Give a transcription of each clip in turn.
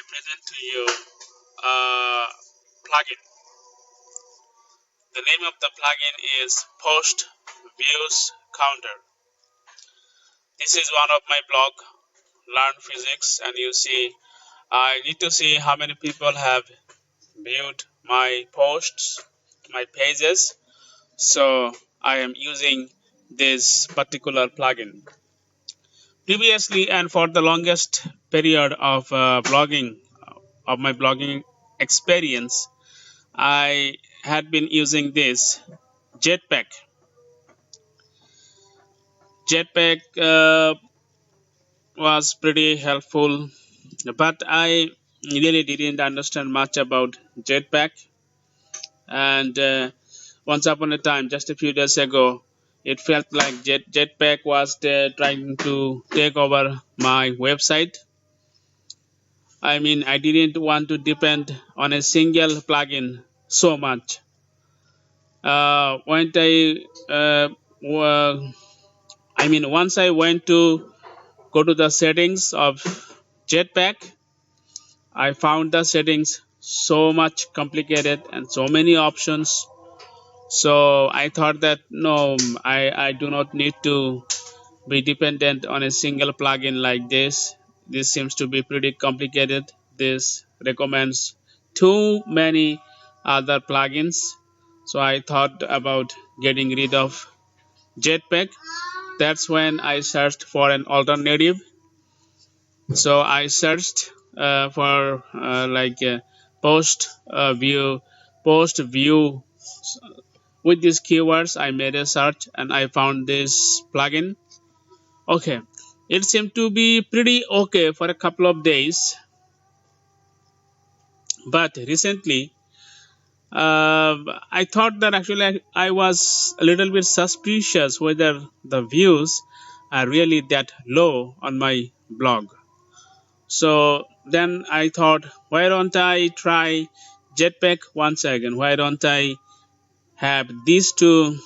present to you a plugin. The name of the plugin is Post Views Counter. This is one of my blog, Learn Physics, and you see, I need to see how many people have viewed my posts, my pages. So I am using this particular plugin. Previously and for the longest period of my blogging experience, I had been using this Jetpack. Jetpack was pretty helpful, but I really didn't understand much about Jetpack. And once upon a time, just a few days ago, it felt like Jetpack was trying to take over my website. I mean, I didn't want to depend on a single plugin so much. Once I went to go to the settings of Jetpack, I found the settings so much complicated and so many options. So I thought that no, I do not need to be dependent on a single plugin like this. This seems to be pretty complicated. This recommends too many other plugins. So I thought about getting rid of Jetpack. That's when I searched for an alternative. So I searched for post view. With these keywords, I made a search and I found this plugin. Okay, it seemed to be pretty okay for a couple of days, but recently I thought that actually I was a little bit suspicious whether the views are really that low on my blog. So then I thought, why don't I try Jetpack once again? Why don't I have these two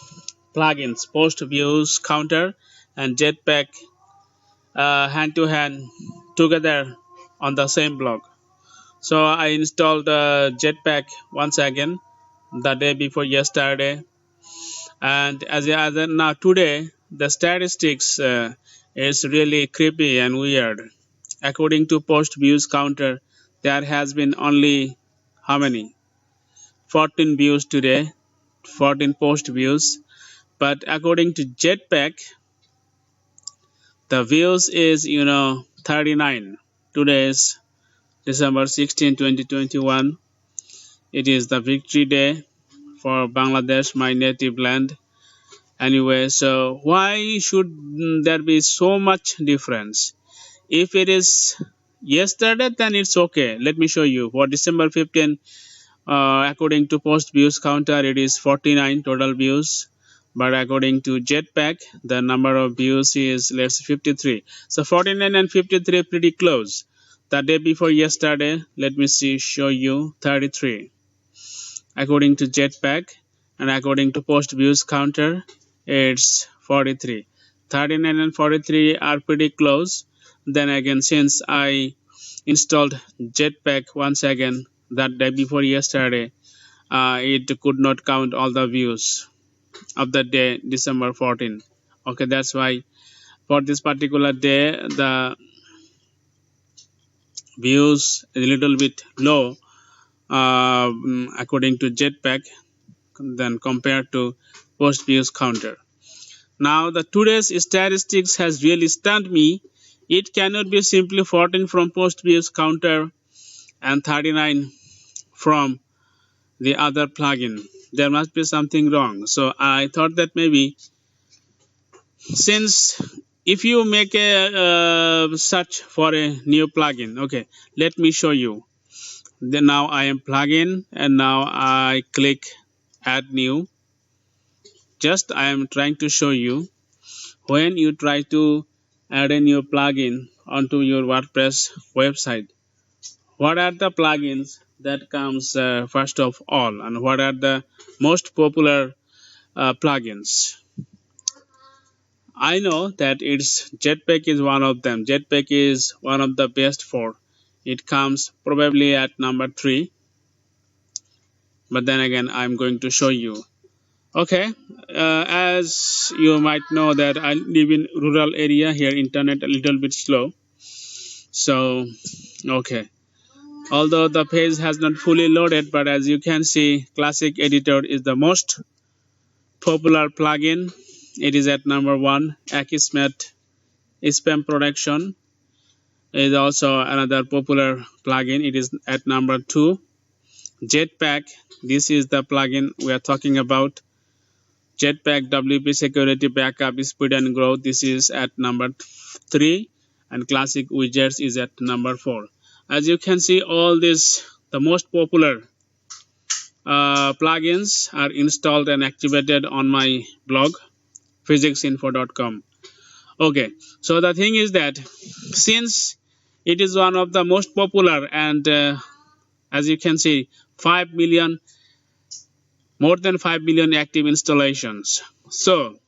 plugins, Post Views Counter and Jetpack, hand to hand together on the same blog? So I installed Jetpack once again the day before yesterday, and as now today the statistics is really creepy and weird. According to Post Views Counter, there has been only how many? 14 views today, 14 post views. But according to Jetpack, the views is 39. Today is December 16, 2021. It is the victory day for Bangladesh, my native land. Anyway, so why should there be so much difference? If it is yesterday, then it's okay. Let me show you. For December 15, according to Post Views Counter, it is 49 total views. But according to Jetpack, the number of views is, let's say, 53. So 49 and 53 pretty close. The day before yesterday, let me show you 33. According to Jetpack and according to Post Views Counter, it's 43. 39 and 43 are pretty close. Then again, since I installed Jetpack once again that day before yesterday, it could not count all the views of the day December 14. Okay, that's why for this particular day the views is a little bit low according to Jetpack than compared to Post Views Counter. Now the today's statistics has really stunned me. It cannot be simply 14 from Post Views Counter and 39 from the other plugin. There must be something wrong. So I thought that maybe, since if you make a search for a new plugin, okay, let me show you. Then now I am plugin and now I click add new. Just I am trying to show you, when you try to add a new plugin onto your WordPress website, what are the plugins that comes first of all, and what are the most popular plugins? I know that it's Jetpack is one of them. Jetpack is one of the best for it comes probably at number 3, but then again I'm going to show you. Okay, as you might know that I live in rural area here, internet a little bit slow. So okay, although the page has not fully loaded, but as you can see, Classic Editor is the most popular plugin. It is at number 1. Akismet Spam Protection is also another popular plugin. It is at number 2. Jetpack, this is the plugin we are talking about. Jetpack WP Security Backup Speed and Growth, this is at number 3. And Classic Widgets is at number 4. As you can see, all these, the most popular plugins are installed and activated on my blog, physicsinfo.com. Okay, so the thing is that since it is one of the most popular, and as you can see, 5 million, more than 5 million active installations. So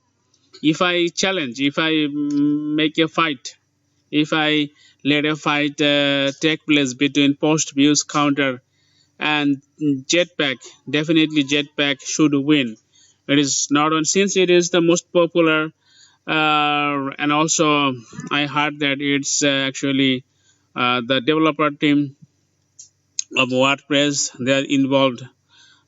if I challenge, if I make a fight, if I let a fight take place between post views counter and Jetpack, definitely Jetpack should win. It is not on, since it is the most popular, and also I heard that it's actually the developer team of WordPress, they are involved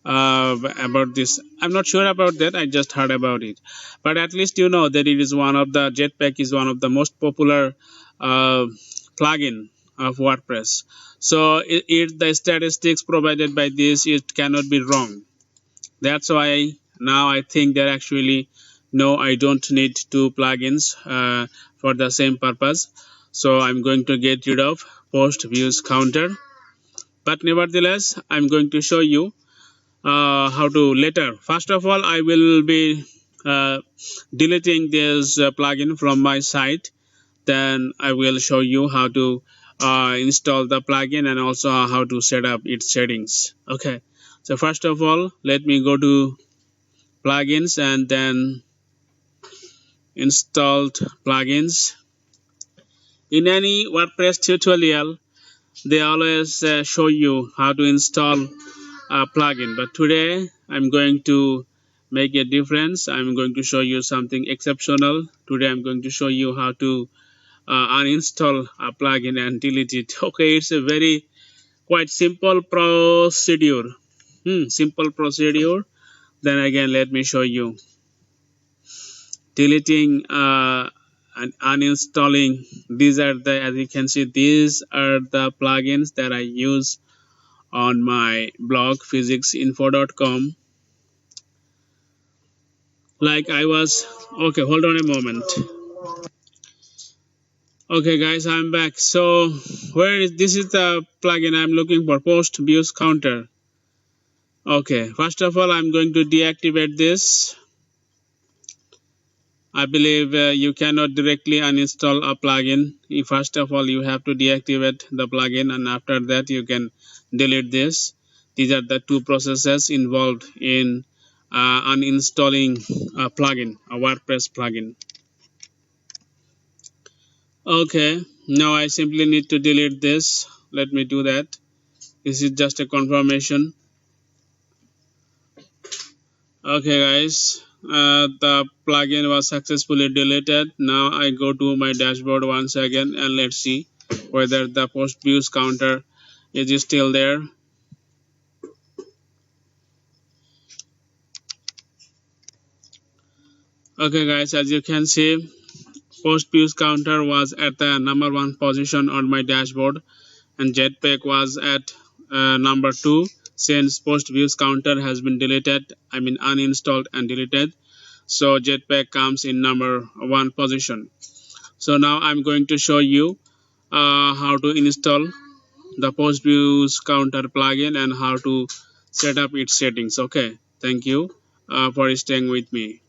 about this. I'm not sure about that, I just heard about it, but at least you know that it is one of the, Jetpack is one of the most popular plugin of WordPress. So the statistics provided by this, it cannot be wrong. That's why now I think that actually no, I don't need 2 plugins for the same purpose. So I'm going to get rid of post views counter, but nevertheless I'm going to show you how to later. First of all, I will be deleting this plugin from my site. Then I will show you how to install the plugin and also how to set up its settings. Okay, so first of all, let me go to plugins and then installed plugins. In any WordPress tutorial, they always show you how to install a plugin, but today I'm going to make a difference. I'm going to show you something exceptional. Today I'm going to show you how to uninstall a plugin and delete it. Okay, it's a very quite simple procedure. Simple procedure. Then again, let me show you. Deleting and uninstalling. These are the, as you can see, these are the plugins that I use on my blog, physicsinfo.com. Like I was, okay, hold on a moment. Okay guys, I'm back. So where is, this is the plugin I'm looking for, post views counter. Okay, first of all I'm going to deactivate this. I believe you cannot directly uninstall a plugin. First of all you have to deactivate the plugin, and after that you can delete this. These are the 2 processes involved in uninstalling a plugin, a WordPress plugin. Okay, now I simply need to delete this. Let me do that. This is just a confirmation. Okay guys, the plugin was successfully deleted. Now I go to my dashboard once again and let's see whether the post views counter is still there. Okay guys, as you can see, post views counter was at the number 1 position on my dashboard, and Jetpack was at number 2. Since post views counter has been deleted, I mean uninstalled and deleted, so Jetpack comes in number 1 position. So now I'm going to show you how to install the post views counter plugin and how to set up its settings. Okay, thank you for staying with me.